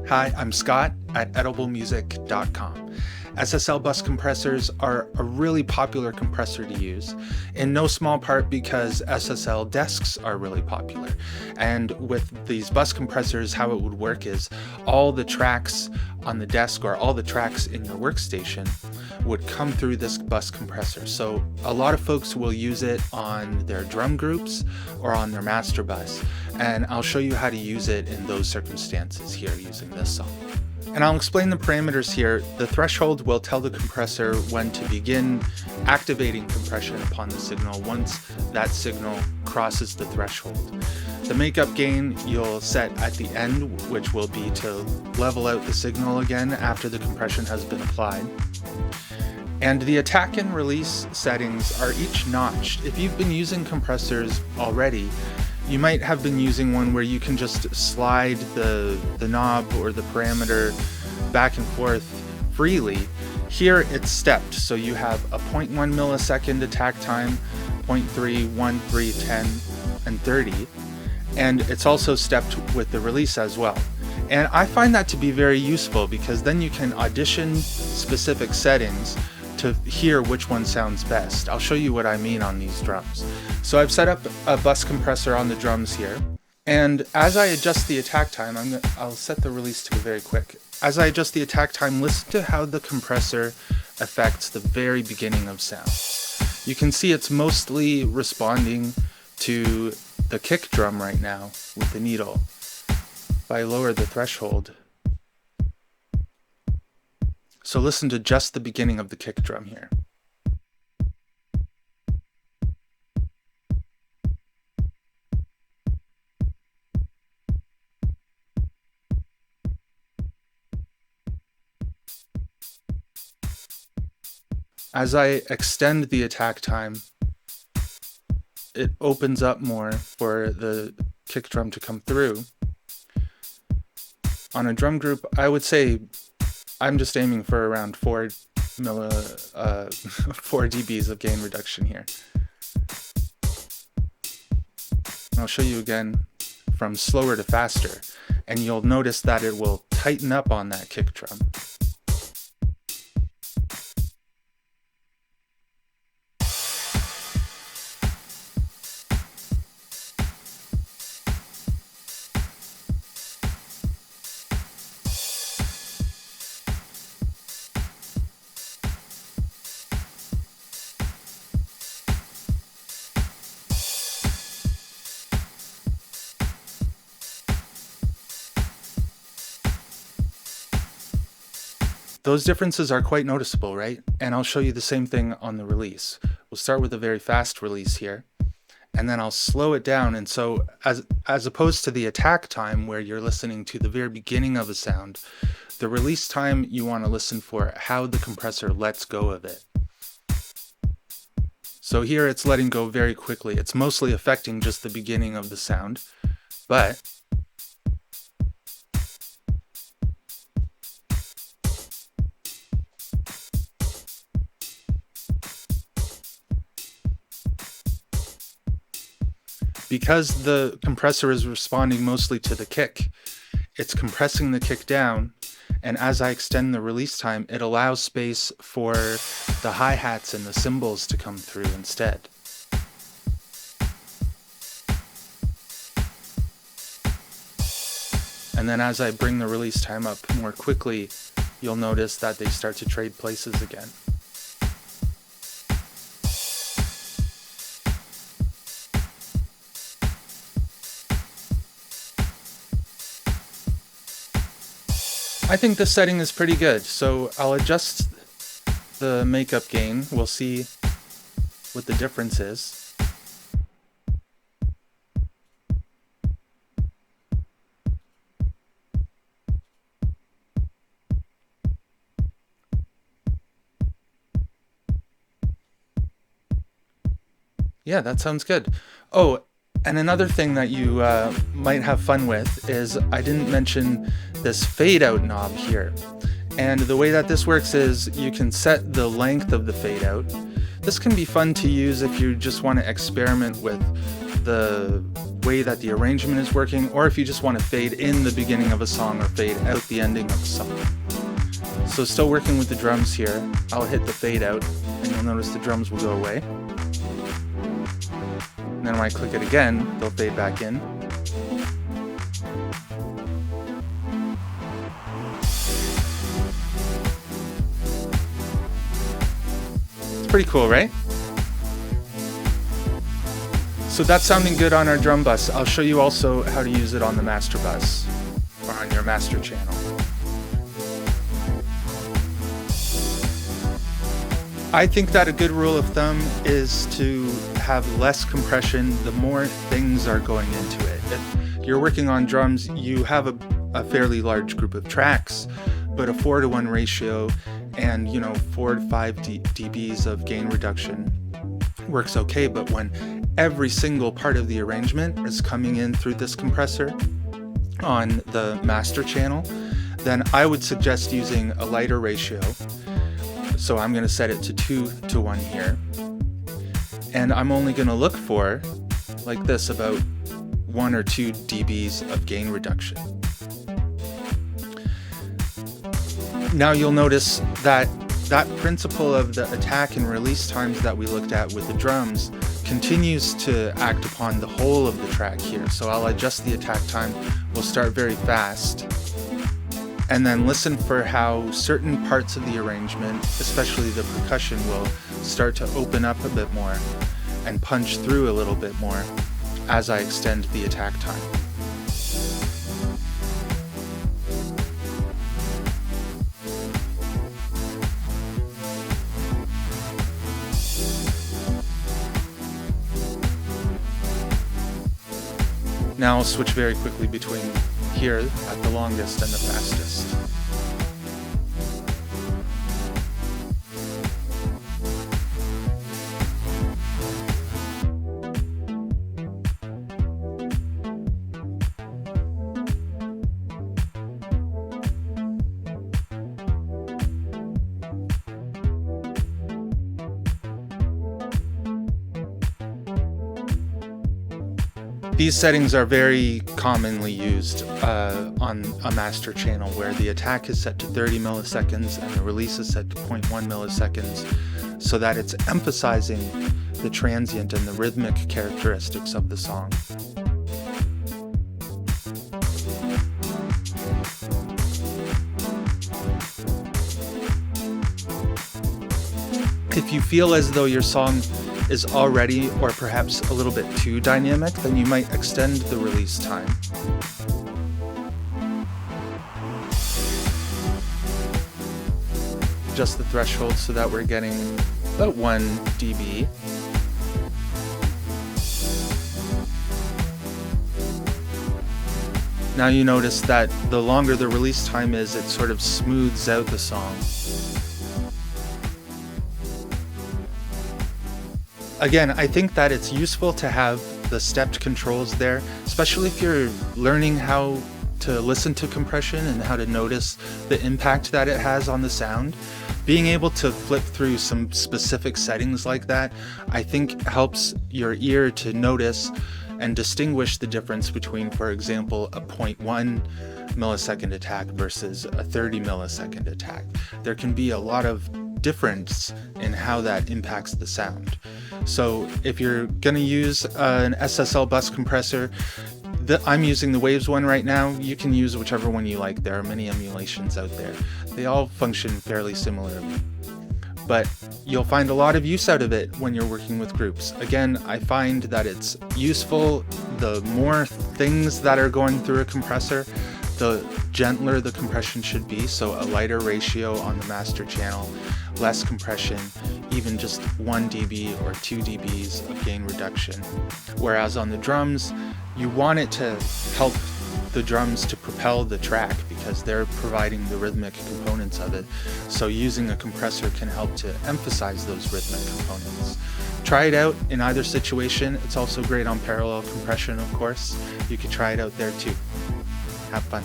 Hi, I'm Scott at ediblemusic.com. SSL bus compressors are a really popular compressor to use, in no small part because SSL desks are really popular. And with these bus compressors, how it would work is all the tracks on the desk or all the tracks in your workstation would come through this bus compressor. So a lot of folks will use it on their drum groups or on their master bus. And I'll show you how to use it in those circumstances here using this song. And I'll explain the parameters here. The threshold will tell the compressor when to begin activating compression upon the signal once that signal crosses the threshold. The makeup gain you'll set at the end, which will be to level out the signal again after the compression has been applied. And the attack and release settings are each notched. If you've been using compressors already, you might have been using one where you can just slide the knob or the parameter back and forth freely. Here it's stepped, so you have a 0.1 millisecond attack time, 0.3, 1, 3, 10, and 30. And it's also stepped with the release as well. And I find that to be very useful because then you can audition specific settings to hear which one sounds best. I'll show you what I mean on these drums. So I've set up a bus compressor on the drums here, and as I adjust the attack time, I'll set the release to very quick. As I adjust the attack time, listen to how the compressor affects the very beginning of sound. You can see it's mostly responding to the kick drum right now with the needle. If I lower the threshold, so listen to just the beginning of the kick drum here. As I extend the attack time, it opens up more for the kick drum to come through. On a drum group, I would say I'm just aiming for around 4 dBs of gain reduction here. And I'll show you again from slower to faster, and you'll notice that it will tighten up on that kick drum. Those differences are quite noticeable, right? And I'll show you the same thing on the release. We'll start with a very fast release here, and then I'll slow it down. And so as opposed to the attack time where you're listening to the very beginning of a sound, the release time you want to listen for how the compressor lets go of it. So here it's letting go very quickly. It's mostly affecting just the beginning of the sound, but because the compressor is responding mostly to the kick, it's compressing the kick down, and as I extend the release time, it allows space for the hi-hats and the cymbals to come through instead. And then as I bring the release time up more quickly, you'll notice that they start to trade places again. I think this setting is pretty good, so I'll adjust the makeup gain. We'll see what the difference is. Yeah, that sounds good. Oh, and another thing that you might have fun with is I didn't mention this fade out knob here. And the way that this works is you can set the length of the fade out. This can be fun to use if you just want to experiment with the way that the arrangement is working, or if you just want to fade in the beginning of a song or fade out the ending of a song. So still working with the drums here, I'll hit the fade out and you'll notice the drums will go away. And then when I click it again, they'll fade back in. It's pretty cool, right? So that's sounding good on our drum bus. I'll show you also how to use it on the master bus or on your master channel. I think that a good rule of thumb is to have less compression the more things are going into it. If you're working on drums, you have a fairly large group of tracks, but a 4:1 ratio and 4 to 5 dBs of gain reduction works okay. But when every single part of the arrangement is coming in through this compressor on the master channel, then I would suggest using a lighter ratio. So I'm going to set it to 2:1 here. And I'm only going to look for, like this, about 1 or 2 dBs of gain reduction. Now you'll notice that that principle of the attack and release times that we looked at with the drums continues to act upon the whole of the track here. So I'll adjust the attack time. We'll start very fast. And then listen for how certain parts of the arrangement, especially the percussion, will start to open up a bit more and punch through a little bit more as I extend the attack time. Now I'll switch very quickly between here at the longest and the fastest. These settings are very commonly used on a master channel where the attack is set to 30 milliseconds and the release is set to 0.1 milliseconds so that it's emphasizing the transient and the rhythmic characteristics of the song. If you feel as though your song is already or perhaps a little bit too dynamic, then you might extend the release time. Adjust the threshold so that we're getting about 1 dB. Now you notice that the longer the release time is, it sort of smooths out the song. Again, I think that it's useful to have the stepped controls there, especially if you're learning how to listen to compression and how to notice the impact that it has on the sound. Being able to flip through some specific settings like that, I think helps your ear to notice and distinguish the difference between, for example, a 0.1 millisecond attack versus a 30 millisecond attack. There can be a lot of difference in how that impacts the sound. So if you're going to use an SSL bus compressor, I'm using the Waves one right now. You can use whichever one you like. There are many emulations out there. They all function fairly similarly. But you'll find a lot of use out of it when you're working with groups. Again, I find that it's useful. The more things that are going through a compressor, the gentler the compression should be. So a lighter ratio on the master channel, less compression, even just 1 dB or 2 dBs of gain reduction. Whereas on the drums, you want it to help the drums to propel the track because they're providing the rhythmic components of it. So using a compressor can help to emphasize those rhythmic components. Try it out in either situation. It's also great on parallel compression, of course. You could try it out there too. Have fun.